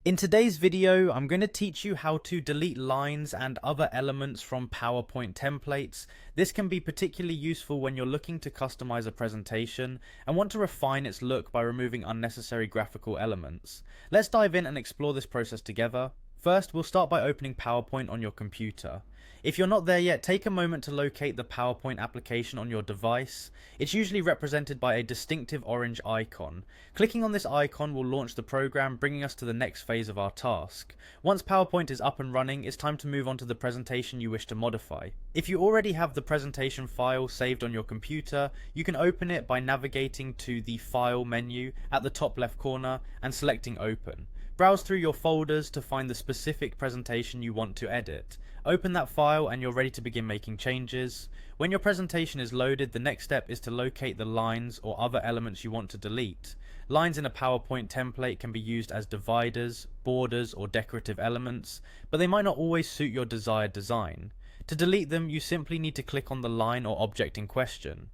In today's video, I'm going to teach you how to delete lines and other elements from PowerPoint templates. This can be particularly useful when you're looking to customize a presentation and want to refine its look by removing unnecessary graphical elements. Let's dive in and explore this process together. First, we'll start by opening PowerPoint on your computer. If you're not there yet, take a moment to locate the PowerPoint application on your device. It's usually represented by a distinctive orange icon. Clicking on this icon will launch the program, bringing us to the next phase of our task. Once PowerPoint is up and running, it's time to move on to the presentation you wish to modify. If you already have the presentation file saved on your computer, you can open it by navigating to the File menu at the top left corner and selecting Open. Browse through your folders to find the specific presentation you want to edit. Open that file and you're ready to begin making changes. When your presentation is loaded, the next step is to locate the lines or other elements you want to delete. Lines in a PowerPoint template can be used as dividers, borders, or decorative elements, but they might not always suit your desired design. To delete them, you simply need to click on the line or object in question.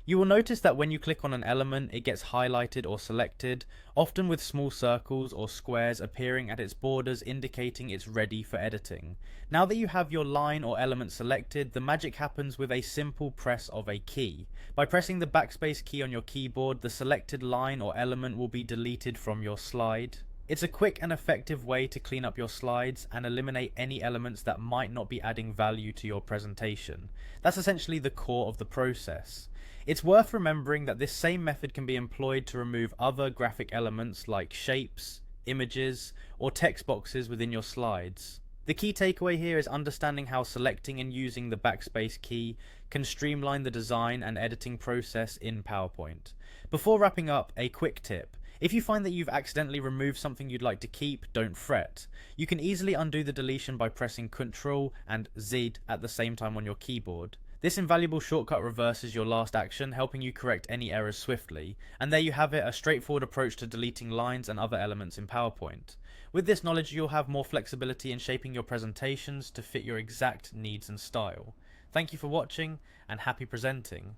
You will notice that when you click on an element, it gets highlighted or selected, often with small circles or squares appearing at its borders indicating it's ready for editing. Now that you have your line or element selected, the magic happens with a simple press of a key. By pressing the backspace key on your keyboard, the selected line or element will be deleted from your slide. It's a quick and effective way to clean up your slides and eliminate any elements that might not be adding value to your presentation. That's essentially the core of the process. It's worth remembering that this same method can be employed to remove other graphic elements like shapes, images, or text boxes within your slides. The key takeaway here is understanding how selecting and using the backspace key can streamline the design and editing process in PowerPoint. Before wrapping up, a quick tip. If you find that you've accidentally removed something you'd like to keep, don't fret. You can easily undo the deletion by pressing Ctrl and Z at the same time on your keyboard. This invaluable shortcut reverses your last action, helping you correct any errors swiftly. And there you have it, a straightforward approach to deleting lines and other elements in PowerPoint. With this knowledge, you'll have more flexibility in shaping your presentations to fit your exact needs and style. Thank you for watching, and happy presenting.